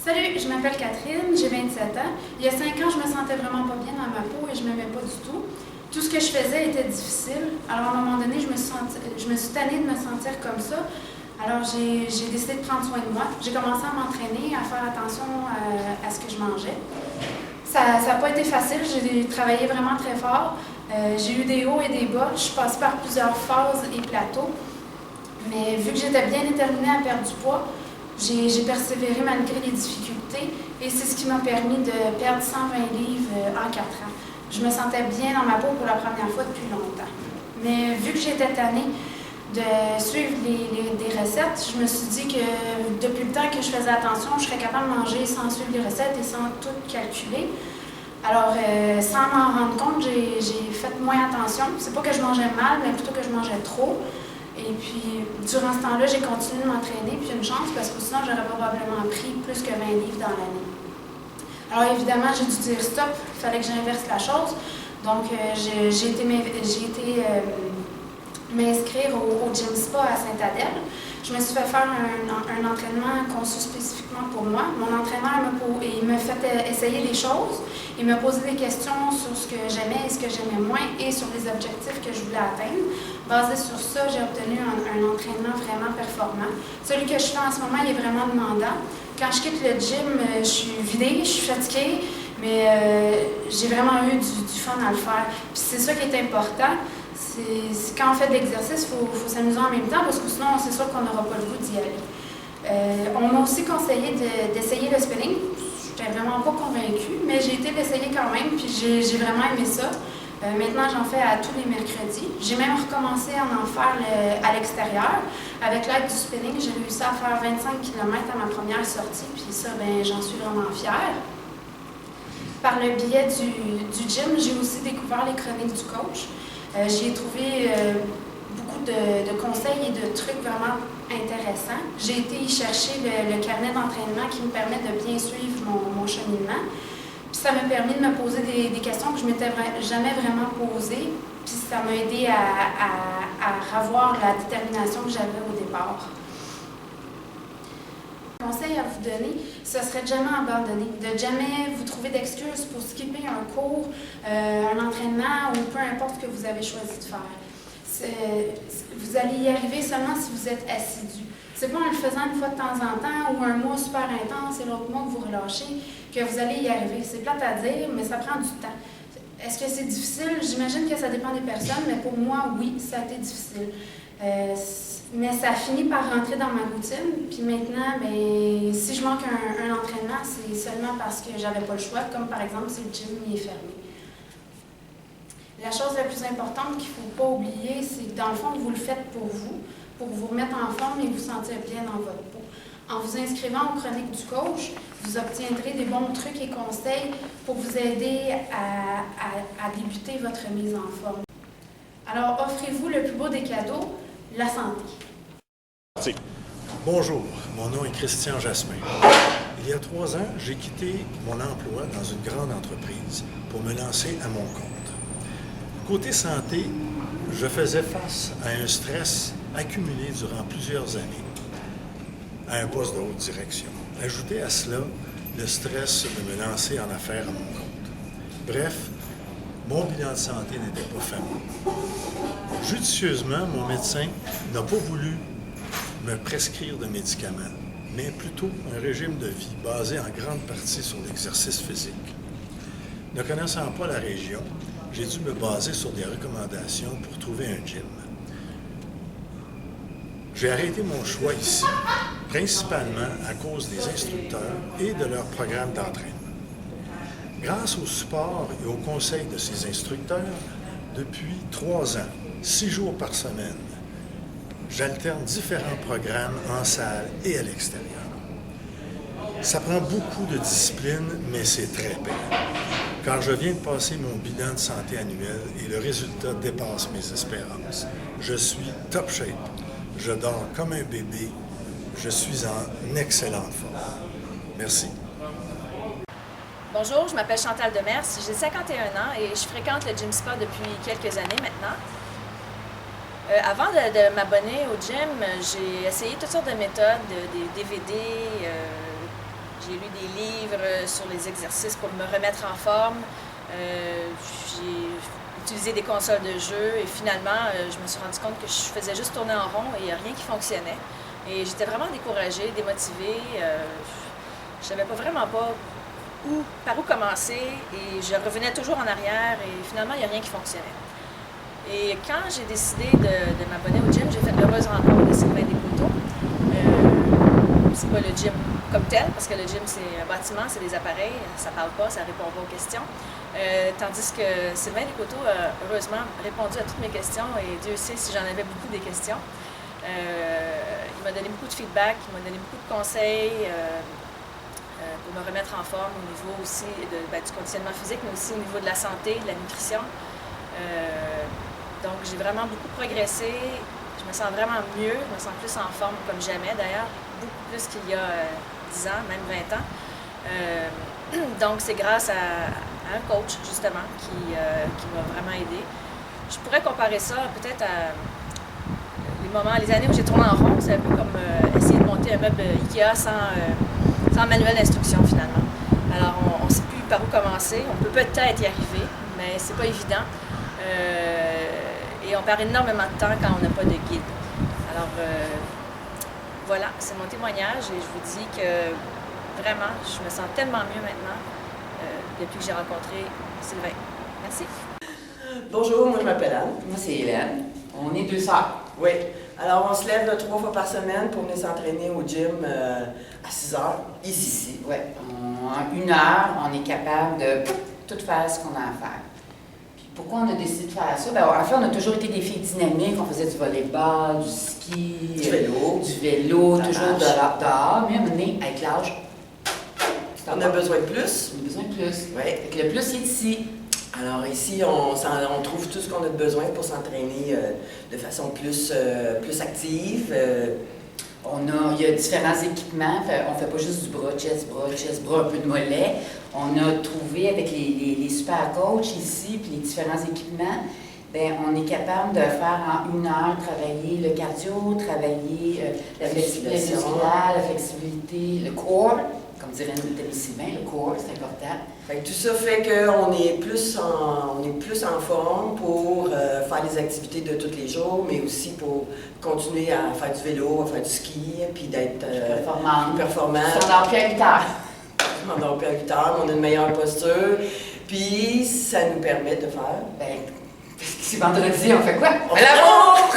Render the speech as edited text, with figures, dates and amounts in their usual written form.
Salut, je m'appelle Catherine, j'ai 27 ans. Il y a 5 ans, je me sentais vraiment pas bien dans ma peau et je m'aimais pas du tout. Tout ce que je faisais était difficile. Alors, à un moment donné, je me suis tannée de me sentir comme ça. Alors, j'ai décidé de prendre soin de moi. J'ai commencé à m'entraîner, à faire attention à ce que je mangeais. Ça n'a pas été facile, j'ai travaillé vraiment très fort. J'ai eu des hauts et des bas. Je suis passée par plusieurs phases et plateaux. Mais vu que j'étais bien déterminée à perdre du poids, j'ai persévéré malgré les difficultés et c'est ce qui m'a permis de perdre 120 livres en 4 ans. Je me sentais bien dans ma peau pour la première fois depuis longtemps. Mais vu que j'étais tannée de suivre des recettes, je me suis dit que depuis le temps que je faisais attention, je serais capable de manger sans suivre les recettes et sans tout calculer. Alors, sans m'en rendre compte, j'ai fait moins attention. C'est pas que je mangeais mal, mais plutôt que je mangeais trop. Et puis, durant ce temps-là, j'ai continué de m'entraîner, puis une chance, parce que sinon, j'aurais probablement pris plus que 20 livres dans l'année. Alors, évidemment, j'ai dû dire stop, il fallait que j'inverse la chose. Donc, j'ai été m'inscrire au Gym Spa à Sainte-Adèle. Je me suis fait faire un entraînement conçu spécifiquement pour moi. Mon entraîneur il m'a fait essayer des choses. Il m'a posé des questions sur ce que j'aimais et ce que j'aimais moins et sur les objectifs que je voulais atteindre. Basé sur ça, j'ai obtenu un entraînement vraiment performant. Celui que je fais en ce moment, il est vraiment demandant. Quand je quitte le gym, je suis vidée, je suis fatiguée, mais j'ai vraiment eu du fun à le faire. Puis c'est ça qui est important. Quand on fait de l'exercice, il faut s'amuser en même temps parce que sinon, c'est sûr qu'on n'aura pas le goût d'y aller. On m'a aussi conseillé d'essayer le spinning. Je n'étais vraiment pas convaincue, mais j'ai été l'essayer quand même, puis j'ai vraiment aimé ça. Maintenant, j'en fais à tous les mercredis. J'ai même recommencé à en faire à l'extérieur. Avec l'aide du spinning, j'ai réussi à faire 25 km à ma première sortie, puis ça, j'en suis vraiment fière. Par le biais du gym, j'ai aussi découvert les chroniques du coach. J'y ai trouvé beaucoup de conseils et de trucs vraiment intéressants. J'ai été y chercher le carnet d'entraînement qui me permet de bien suivre mon cheminement. Puis ça m'a permis de me poser des questions que je ne m'étais jamais vraiment posées. Puis ça m'a aidé à revoir la détermination que j'avais au départ. Un conseil à vous donner, ce serait de jamais abandonner, de jamais vous trouver d'excuses pour skipper un cours, un entraînement ou peu importe ce que vous avez choisi de faire. Vous allez y arriver seulement si vous êtes assidu. C'est pas en le faisant une fois de temps en temps ou un mois super intense et l'autre mois que vous relâchez que vous allez y arriver. C'est plate à dire, mais ça prend du temps. Est-ce que c'est difficile? J'imagine que ça dépend des personnes, mais pour moi, oui, ça a été difficile. Mais ça a fini par rentrer dans ma routine. Puis maintenant, si je manque un entraînement, c'est seulement parce que j'avais pas le choix, comme par exemple si le gym est fermé. La chose la plus importante qu'il ne faut pas oublier, c'est que dans le fond, vous le faites pour vous remettre en forme et vous sentir bien dans votre peau. En vous inscrivant aux chroniques du coach, vous obtiendrez des bons trucs et conseils pour vous aider à débuter votre mise en forme. Alors, offrez-vous le plus beau des cadeaux, la santé. Bonjour, mon nom est Christian Jasmin. Il y a 3 ans, j'ai quitté mon emploi dans une grande entreprise pour me lancer à mon compte. Côté santé, je faisais face à un stress accumulé durant plusieurs années à un poste de haute direction. Ajoutez à cela le stress de me lancer en affaires à mon compte. Bref, mon bilan de santé n'était pas fameux. Judicieusement, mon médecin n'a pas voulu me prescrire de médicaments, mais plutôt un régime de vie basé en grande partie sur l'exercice physique. Ne connaissant pas la région, j'ai dû me baser sur des recommandations pour trouver un gym. J'ai arrêté mon choix ici, principalement à cause des instructeurs et de leur programme d'entraînement. Grâce au support et au conseil de ces instructeurs, depuis 3 ans, 6 jours par semaine, j'alterne différents programmes en salle et à l'extérieur. Ça prend beaucoup de discipline, mais c'est très payant. Car je viens de passer mon bilan de santé annuel et le résultat dépasse mes espérances. Je suis top shape. Je dors comme un bébé. Je suis en excellente forme. Merci. Bonjour, je m'appelle Chantal Demers, j'ai 51 ans et je fréquente le Gym Spa depuis quelques années maintenant. Avant de m'abonner au gym, j'ai essayé toutes sortes de méthodes, des DVD, J'ai lu des livres sur les exercices pour me remettre en forme. J'ai utilisé des consoles de jeu et finalement, je me suis rendu compte que je faisais juste tourner en rond et il n'y a rien qui fonctionnait. Et j'étais vraiment découragée, démotivée. Je ne savais vraiment pas par où commencer et je revenais toujours en arrière et finalement, il n'y a rien qui fonctionnait. Et quand j'ai décidé de m'abonner au gym, j'ai fait l'heureuse rencontre de Sylvain Descoteaux. C'est pas le gym comme tel, parce que le gym, c'est un bâtiment, c'est des appareils, ça parle pas, ça répond pas aux questions. Tandis que Sylvain Descoteaux a heureusement répondu à toutes mes questions et Dieu sait si j'en avais beaucoup des questions. Il m'a donné beaucoup de feedback, il m'a donné beaucoup de conseils pour me remettre en forme au niveau aussi du conditionnement physique, mais aussi au niveau de la santé, de la nutrition. Donc, j'ai vraiment beaucoup progressé. Je me sens vraiment mieux, je me sens plus en forme comme jamais d'ailleurs, beaucoup plus qu'il y a 10 ans, même 20 ans. Donc, c'est grâce à un coach, justement, qui m'a vraiment aidé. Je pourrais comparer ça peut-être à les années où j'ai tourné en rond. C'est un peu comme essayer de monter un meuble Ikea sans manuel d'instruction, finalement. Alors, on ne sait plus par où commencer. On peut peut-être y arriver, mais c'est pas évident. Et on perd énormément de temps quand on n'a pas de guide. Alors, voilà, c'est mon témoignage et je vous dis que vraiment, je me sens tellement mieux maintenant depuis que j'ai rencontré Sylvain. Merci. Bonjour, moi je m'appelle Anne. Moi, c'est Hélène. On est 2 sœurs. Oui. Alors, on se lève 3 fois par semaine pour venir s'entraîner au gym à 6 heures, ici. Oui. En 1 heure, on est capable de tout faire ce qu'on a à faire. Puis pourquoi on a décidé de faire ça? Bien, en fait, on a toujours été des filles dynamiques. On faisait du volleyball, du ski, Du vélo, toujours dehors. Mais à un moment donné, avec l'âge, on a besoin de plus. On a besoin de plus. Oui. Fait que le plus, il est ici. Alors ici, on trouve tout ce qu'on a besoin pour s'entraîner de façon plus active. Il y a différents équipements. On ne fait pas juste du bras, chest, bras, un peu de mollet. On a trouvé avec les super coachs ici, puis les différents équipements, bien, on est capable de faire en 1 heure travailler le cardio, travailler la flexibilité musculaire, la flexibilité, le corps. Comme dirait Sylvain, le corps, c'est important. Fait que tout ça fait qu'on est plus en forme pour faire les activités de tous les jours, mais aussi pour continuer à faire du vélo, à faire du ski, puis d'être plus performant. On dort plus à 8 heures. On dort plus à 8 heures, on a une meilleure posture, puis ça nous permet de faire... Ben, c'est vendredi, on fait quoi? On fait l'amour!